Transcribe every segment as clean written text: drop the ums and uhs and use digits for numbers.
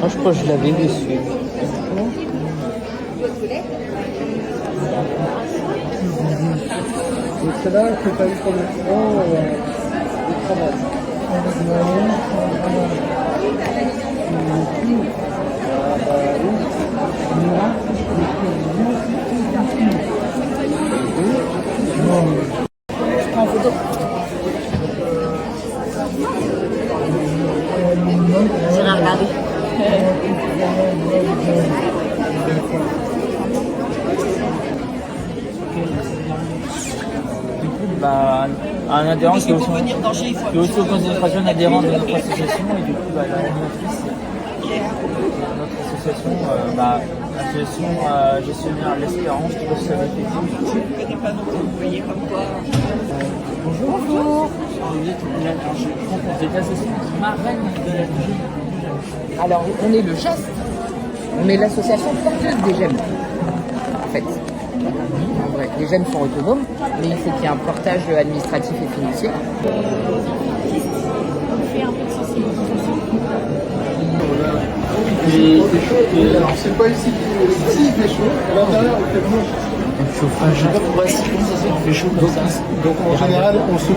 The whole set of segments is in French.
Moi, je crois que je l'avais dessus. Donc celle-là, c'est pas eu comme de travail. Je prends en photo. J'irai regarder. Du coup, bah, un adhérent qui est aussi aux concentrations d'adhérents de notre association et du coup, bah, la matrice de notre association, l'association gestionnaire l'Espérance, je sais pas si ça avait été dit. Je ne connais pas non plus, vous voyez comme quoi. Bonjour. Bonjour. Je prends pour cette association marraine de la vie. Alors, on est le geste, on est l'association porteuse des gemmes, en fait. En vrai, les gemmes sont autonomes, mais il faut qu'il y ait un portage administratif et financier. Alors, c'est pas ici, ici il fait chaud, à l'intérieur il fait moche. Le chauffage, il fait chaud comme ça. Donc en général, on se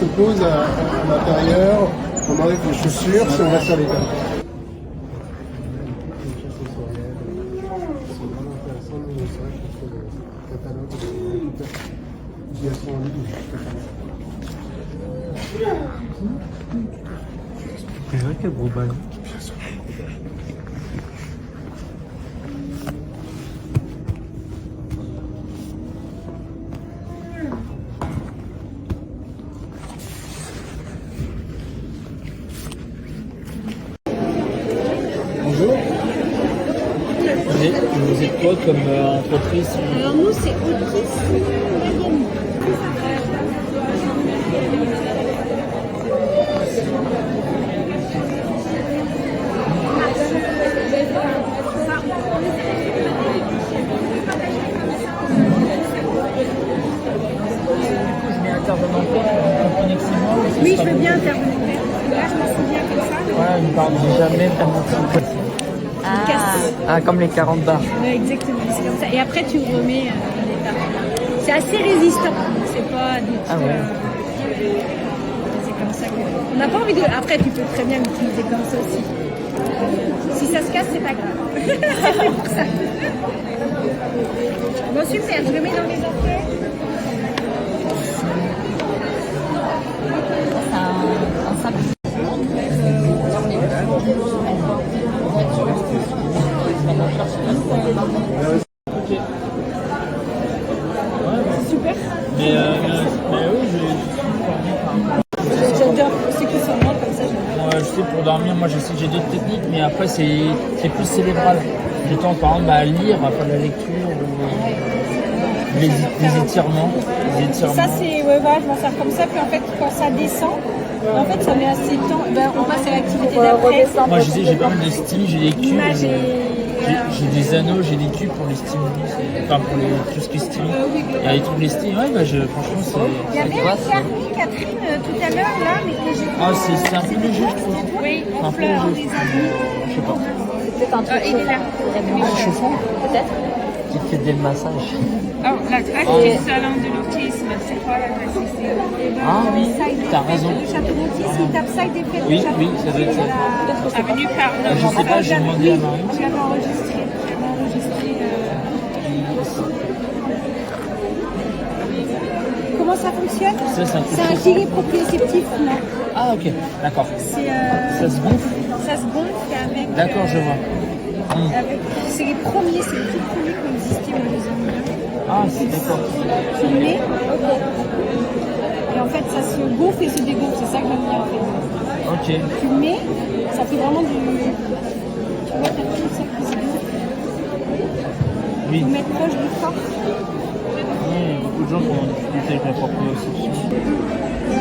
pose à l'intérieur, on enlève les chaussures, si on va sur les tables. C'est vrai quel gros ballon. Bonjour. Vous êtes quoi comme entreprise? Alors nous, c'est Autis. Oui, je veux bien intervenir. Là, je m'en souviens comme ça. Voilà, il ne parle jamais tellement de Ah, comme les 40 bars. Oui, exactement, c'est comme ça. Et après, tu remets l'état. C'est assez résistant. C'est pas du tout. Ah ouais. C'est comme ça que. On n'a pas envie de. Après, tu peux très bien l'utiliser comme ça aussi. Si ça se casse, c'est pas grave. C'est fait pour ça. Bon, super, je le mets dans les entrées. Super. Mais oui, J'adore. C'est que sur moi, comme ça, j'adore. je sais pour dormir, moi je sais que j'ai d'autres techniques, mais après c'est plus cérébral. J'ai tendance par exemple à lire, à faire de la lecture, ou les étirements. Ça, c'est, ouais, voilà, je m'en sers comme ça, puis en fait, quand ça descend, en fait, ça met assez de temps, ben, on passe à l'activité d'après. Moi je sais, j'ai pas mal de stimules, j'ai des cubes, L'image est... j'ai des anneaux, j'ai des cubes pour les stimuler, enfin pour tout ce qui est stimule. Il y a des trucs les stimules, ouais, bah franchement Il y avait un qui a mis Catherine tout à l'heure, là, mais que j'ai pas... Ah, c'est un peu léger, je trouve. Oui, Un en peu fleurs, léger. des amis. Je sais pas. Peut-être un truc Il est là. Chauffant. peut-être. Qui te fait dès le massage. Oh, l'actrice du salon de l'autisme, c'est quoi la classe? Ah oui, t'as raison. Le château d'autisme, il tape ça et des faits de Oui, château. oui, ça doit être ça. Avenue Carnot. Je sais pas, j'ai demandé à Marie. Je l'avais enregistré. Comment ça fonctionne? Ça, c'est un C'est un gilet proprioceptif, non? Ah ok, d'accord. C'est Ça se gonfle? ça se gonfle avec. D'accord, je vois. C'est les premiers, c'est les tout premiers qui ont existé aux États-Unis. Ah, c'est d'accord. Tu le mets, et en fait ça se gonfle et se dégonfle, c'est ça que j'aime bien en fait. Ok. Tu le mets, ça fait vraiment du. Tu vois, t'as tout ça qui se gonfle. Oui. Faut mettre proche du corps. Oui, il y a beaucoup de gens qui ont une difficulté avec la proprioception.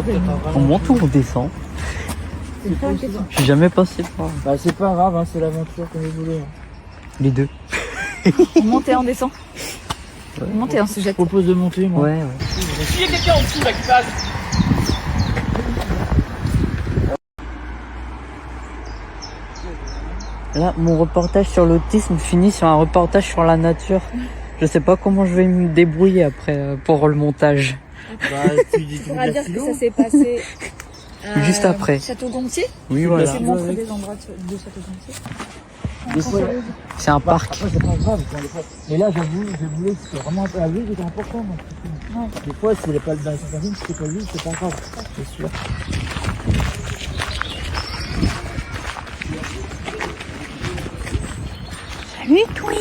peut-être On monte ou on descend? Je suis jamais passé par là. Bah c'est pas grave, hein, c'est l'aventure comme vous voulez. Les deux. On monte et on descend. On monte et on se Je jette. propose de monter, moi. Ouais, ouais. S'il y a quelqu'un en dessous là qui passe. Là, mon reportage sur l'autisme finit sur un reportage sur la nature. Je sais pas comment je vais me débrouiller après pour le montage. Bah, tu dis On va dire que ça s'est passé Juste après. Château Gontier. Oui, voilà. Je vais montrer des endroits de Château Gontier. Des fois, C'est un parc. après, c'est pas grave. Quoi, des fois. Mais là, j'avoue que c'était vraiment la vie qui était important. Donc, des fois, si elle n'est pas dans cette personne, si c'est pas lui, c'est pas grave. C'est sûr. Salut, Toui.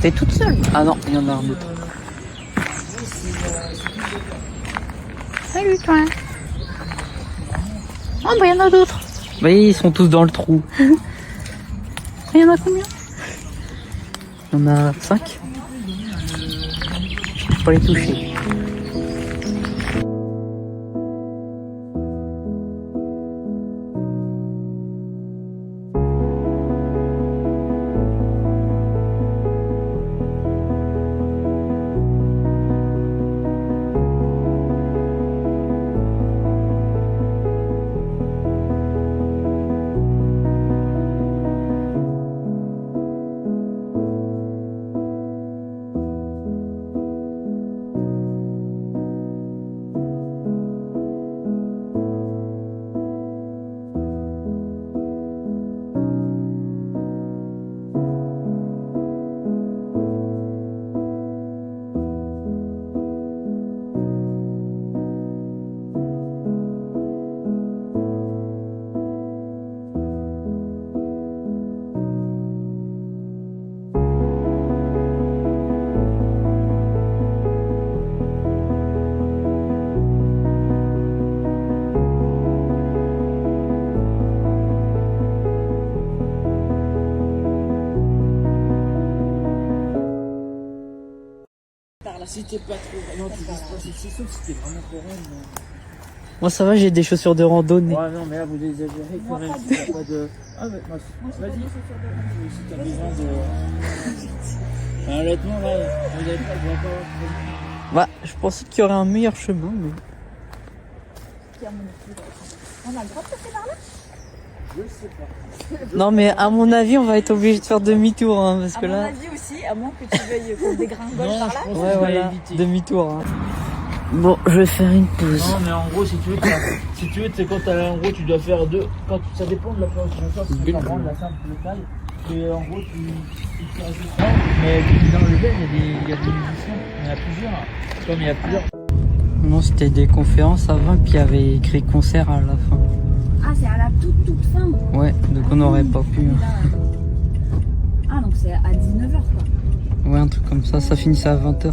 T'es toute seule? Ah non, il y en a un autre. Salut, toi. Oh, bah, il y en a d'autres. Oui, ils sont tous dans le trou. Il y en a combien? Il y en a 5. Faut pas les toucher. Si t'es pas trop. Non, tu dis pas, c'est sûr que c'était vraiment pour elle. Moi, ça va, j'ai des chaussures de randonnée. Ouais, non, mais là, vous exagérez quand même. Il n'y a pas de. Ah, mais vas-y. Si t'as besoin de. Honnêtement, là, vous avez pas. Bah, je pensais qu'il y aurait un meilleur chemin, mais. On a le droit de passer par là? Je sais pas. Non, mais à mon avis, on va être obligé de faire demi-tour, hein, parce que À mon là. avis aussi, à moins que tu veuilles qu'on dégringole Non, par là. je pense Ouais, que voilà, éviter. demi-tour. Hein. Bon, je vais faire une pause. Non, mais en gros, si tu veux, c'est quand t'as, en gros, tu dois faire deux. Quand ça dépend de la place. Si tu prends la simple locale, et en gros, tu fais juste ça. Mais dans le bel, il y a des musiciens. Il y en a plusieurs. Comme il y a plusieurs. Non, c'était des conférences avant, puis il y avait écrit concert à la fin. Ah, c'est à la toute fin. Ouais, donc on n'aurait pas pu. Hein. Ah, donc c'est à 19h quoi. Ouais, un truc comme ça finissait à 20h.